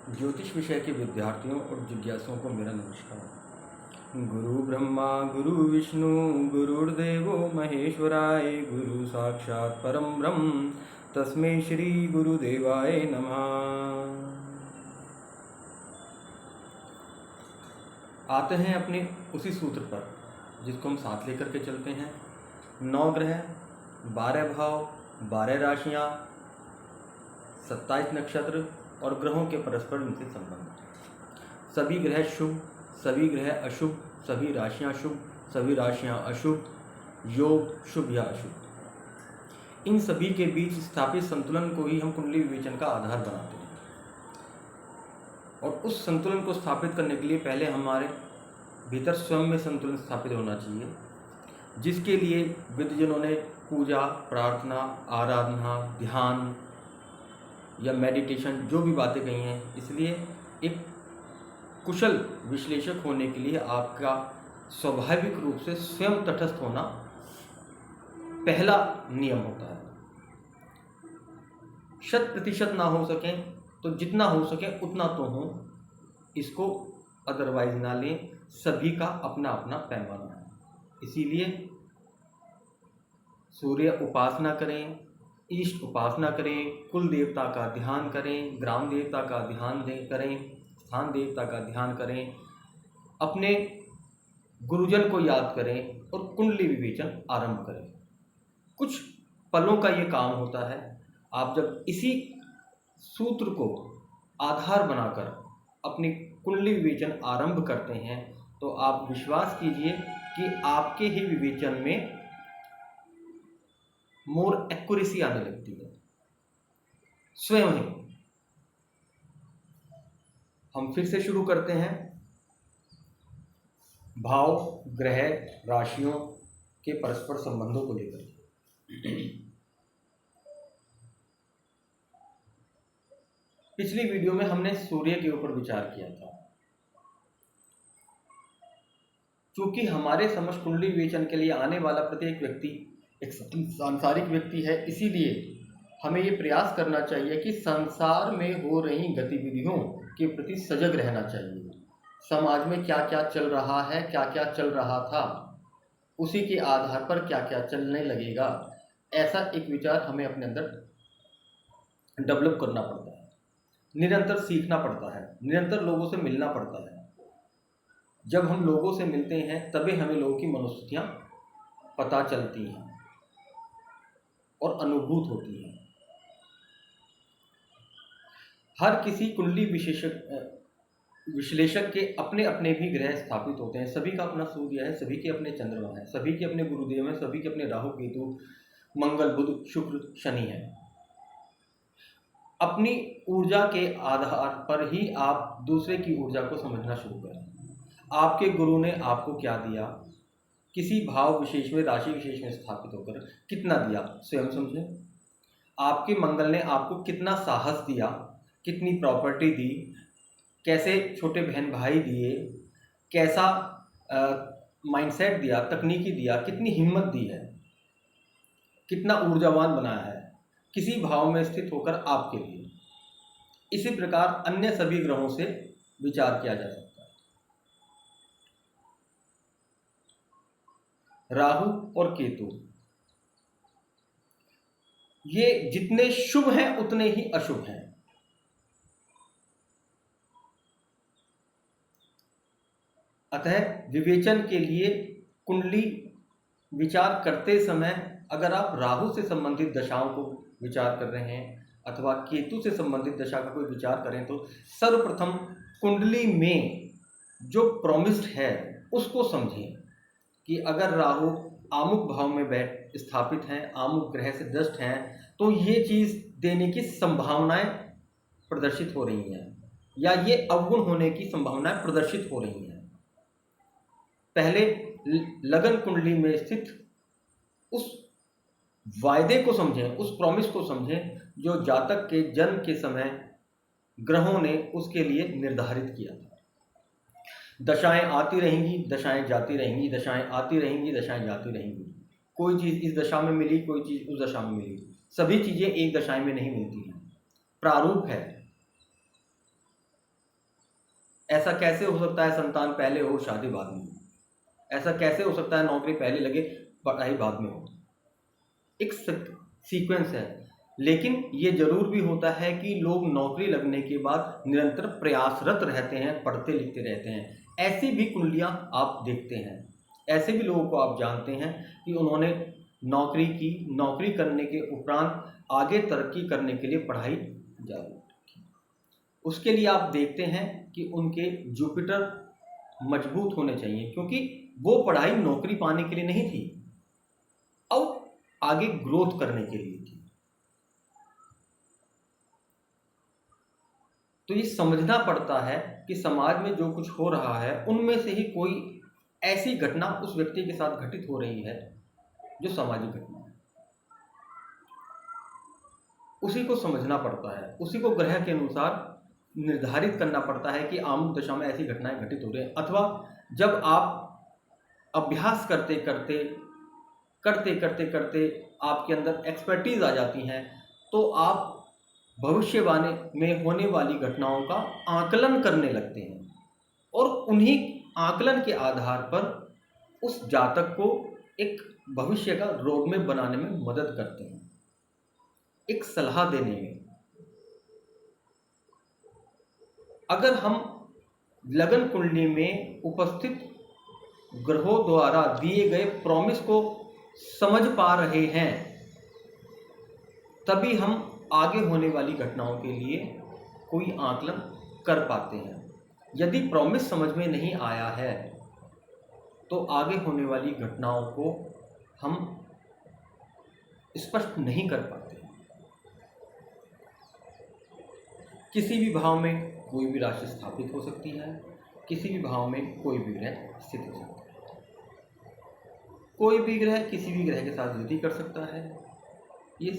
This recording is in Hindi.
ज्योतिष विषय के विद्यार्थियों और जिज्ञासुओं को मेरा नमस्कार। गुरु ब्रह्मा गुरु विष्णु गुरुर्देवो महेश्वराय गुरु साक्षात परम ब्रह्म तस्मै श्री गुरुदेवाय नमः। आते हैं अपने उसी सूत्र पर जिसको हम साथ लेकर के चलते हैं। 9 ग्रह, 12 भाव, 12 राशियाँ, 27 नक्षत्र और ग्रहों के परस्पर इनसे संबंध। सभी ग्रह शुभ, सभी ग्रह अशुभ, सभी राशियां शुभ, सभी राशियां अशुभ, योग शुभ या अशुभ, इन सभी के बीच स्थापित संतुलन को ही हम कुंडली विवेचन का आधार बनाते हैं। और उस संतुलन को स्थापित करने के लिए पहले हमारे भीतर स्वयं में संतुलन स्थापित होना चाहिए, जिसके लिए विद्वजनों ने पूजा, प्रार्थना, आराधना, ध्यान या मेडिटेशन जो भी बातें कही हैं। इसलिए एक कुशल विश्लेषक होने के लिए आपका स्वाभाविक रूप से स्वयं तटस्थ होना पहला नियम होता है। 100% ना हो सके तो जितना हो सके उतना तो हो, इसको अदरवाइज ना लें। सभी का अपना अपना पैमाना है। इसीलिए सूर्य उपासना करें, ईष्ट उपासना करें, कुल देवता का ध्यान करें, ग्राम देवता का ध्यान करें, स्थान देवता का ध्यान करें, अपने गुरुजन को याद करें और कुंडली विवेचन आरंभ करें। कुछ पलों का ये काम होता है। आप जब इसी सूत्र को आधार बनाकर अपनी कुंडली विवेचन आरंभ करते हैं तो आप विश्वास कीजिए कि आपके ही विवेचन में मोर एक्यूरेसी आने लगती है स्वयं ही। हम फिर से शुरू करते हैं भाव, ग्रह, राशियों के परस्पर संबंधों को लेकर। पिछली वीडियो में हमने सूर्य के ऊपर विचार किया था। क्योंकि हमारे समझ कुंडली विवेचन के लिए आने वाला प्रत्येक व्यक्ति एक सांसारिक व्यक्ति है, इसीलिए हमें ये प्रयास करना चाहिए कि संसार में हो रही गतिविधियों के प्रति सजग रहना चाहिए। समाज में क्या क्या चल रहा है, क्या क्या चल रहा था, उसी के आधार पर क्या क्या चलने लगेगा, ऐसा एक विचार हमें अपने अंदर डेवलप करना पड़ता है। निरंतर सीखना पड़ता है, निरंतर लोगों से मिलना पड़ता है। जब हम लोगों से मिलते हैं तभी हमें लोगों की मनोस्थितियाँ पता चलती हैं और अनुभूत होती हैं। हर किसी कुंडली विश्लेषक के अपने अपने भी ग्रह स्थापित होते हैं। सभी का अपना सूर्य है, सभी के अपने चंद्रमा है, सभी के अपने गुरुदेव हैं, सभी के अपने राहु केतु मंगल बुध शुक्र शनि है। अपनी ऊर्जा के आधार पर ही आप दूसरे की ऊर्जा को समझना शुरू करें। आपके गुरु ने आपको क्या दिया, किसी भाव विशेष में, राशि विशेष में स्थापित होकर कितना दिया, स्वयं समझें। आपके मंगल ने आपको कितना साहस दिया, कितनी प्रॉपर्टी दी, कैसे छोटे बहन भाई दिए, कैसा माइंडसेट दिया, तकनीकी दिया, कितनी हिम्मत दी है, कितना ऊर्जावान बनाया है किसी भाव में स्थित होकर आपके लिए। इसी प्रकार अन्य सभी ग्रहों से विचार किया जा सकता है। राहु और केतु ये जितने शुभ हैं उतने ही अशुभ हैं। अतः विवेचन के लिए कुंडली विचार करते समय अगर आप राहु से संबंधित दशाओं को विचार कर रहे हैं अथवा केतु से संबंधित दशा का कोई विचार करें तो सर्वप्रथम कुंडली में जो प्रॉमिस्ड है उसको समझें कि अगर राहु आमुक भाव में स्थापित हैं, आमुक ग्रह से दृष्ट हैं, तो ये चीज़ देने की संभावनाएं प्रदर्शित हो रही हैं या ये अवगुण होने की संभावनाएं प्रदर्शित हो रही हैं। पहले लगन कुंडली में स्थित उस वायदे को समझें, उस प्रॉमिस को समझें जो जातक के जन्म के समय ग्रहों ने उसके लिए निर्धारित किया था। दशाएं आती रहेंगी, दशाएं जाती रहेंगी, दशाएं आती रहेंगी, दशाएं जाती रहेंगी। कोई चीज़ इस दशा में मिली, कोई चीज़ उस दशा में मिली। सभी चीज़ें एक दशाएं में नहीं मिलती हैं, प्रारूप है। ऐसा कैसे हो सकता है संतान पहले हो शादी बाद में हो? ऐसा कैसे हो सकता है नौकरी पहले लगे पढ़ाई बाद में हो? एक सीक्वेंस है। लेकिन ये ज़रूर भी होता है कि लोग नौकरी लगने के बाद निरंतर प्रयासरत रहते हैं, पढ़ते लिखते रहते हैं। ऐसी भी कुंडलियाँ आप देखते हैं, ऐसे भी लोगों को आप जानते हैं कि उन्होंने नौकरी की, नौकरी करने के उपरांत आगे तरक्की करने के लिए पढ़ाई जारी रखी। उसके लिए आप देखते हैं कि उनके जुपिटर मजबूत होने चाहिए, क्योंकि वो पढ़ाई नौकरी पाने के लिए नहीं थी और आगे ग्रोथ करने के लिए थी। तो ये समझना पड़ता है कि समाज में जो कुछ हो रहा है उनमें से ही कोई ऐसी घटना उस व्यक्ति के साथ घटित हो रही है जो सामाजिक घटना है। उसी को समझना पड़ता है, उसी को ग्रह के अनुसार निर्धारित करना पड़ता है कि आम दशा में ऐसी घटनाएं घटित हो रही हैं। अथवा जब आप अभ्यास करते करते आपके अंदर एक्सपर्टीज आ जाती हैं, तो आप भविष्यवाणी में होने वाली घटनाओं का आकलन करने लगते हैं और उन्हीं आकलन के आधार पर उस जातक को एक भविष्य का रोड मैप बनाने में मदद करते हैं, एक सलाह देने में। अगर हम लगन कुंडली में उपस्थित ग्रहों द्वारा दिए गए प्रॉमिस को समझ पा रहे हैं, तभी हम आगे होने वाली घटनाओं के लिए कोई आकलन कर पाते हैं। यदि प्रॉमिस समझ में नहीं आया है तो आगे होने वाली घटनाओं को हम स्पष्ट नहीं कर पाते। किसी भी भाव में कोई भी राशि स्थापित हो सकती है, किसी भी भाव में कोई भी ग्रह स्थित हो सकता है, कोई भी ग्रह किसी भी ग्रह के साथ युति कर सकता है। ये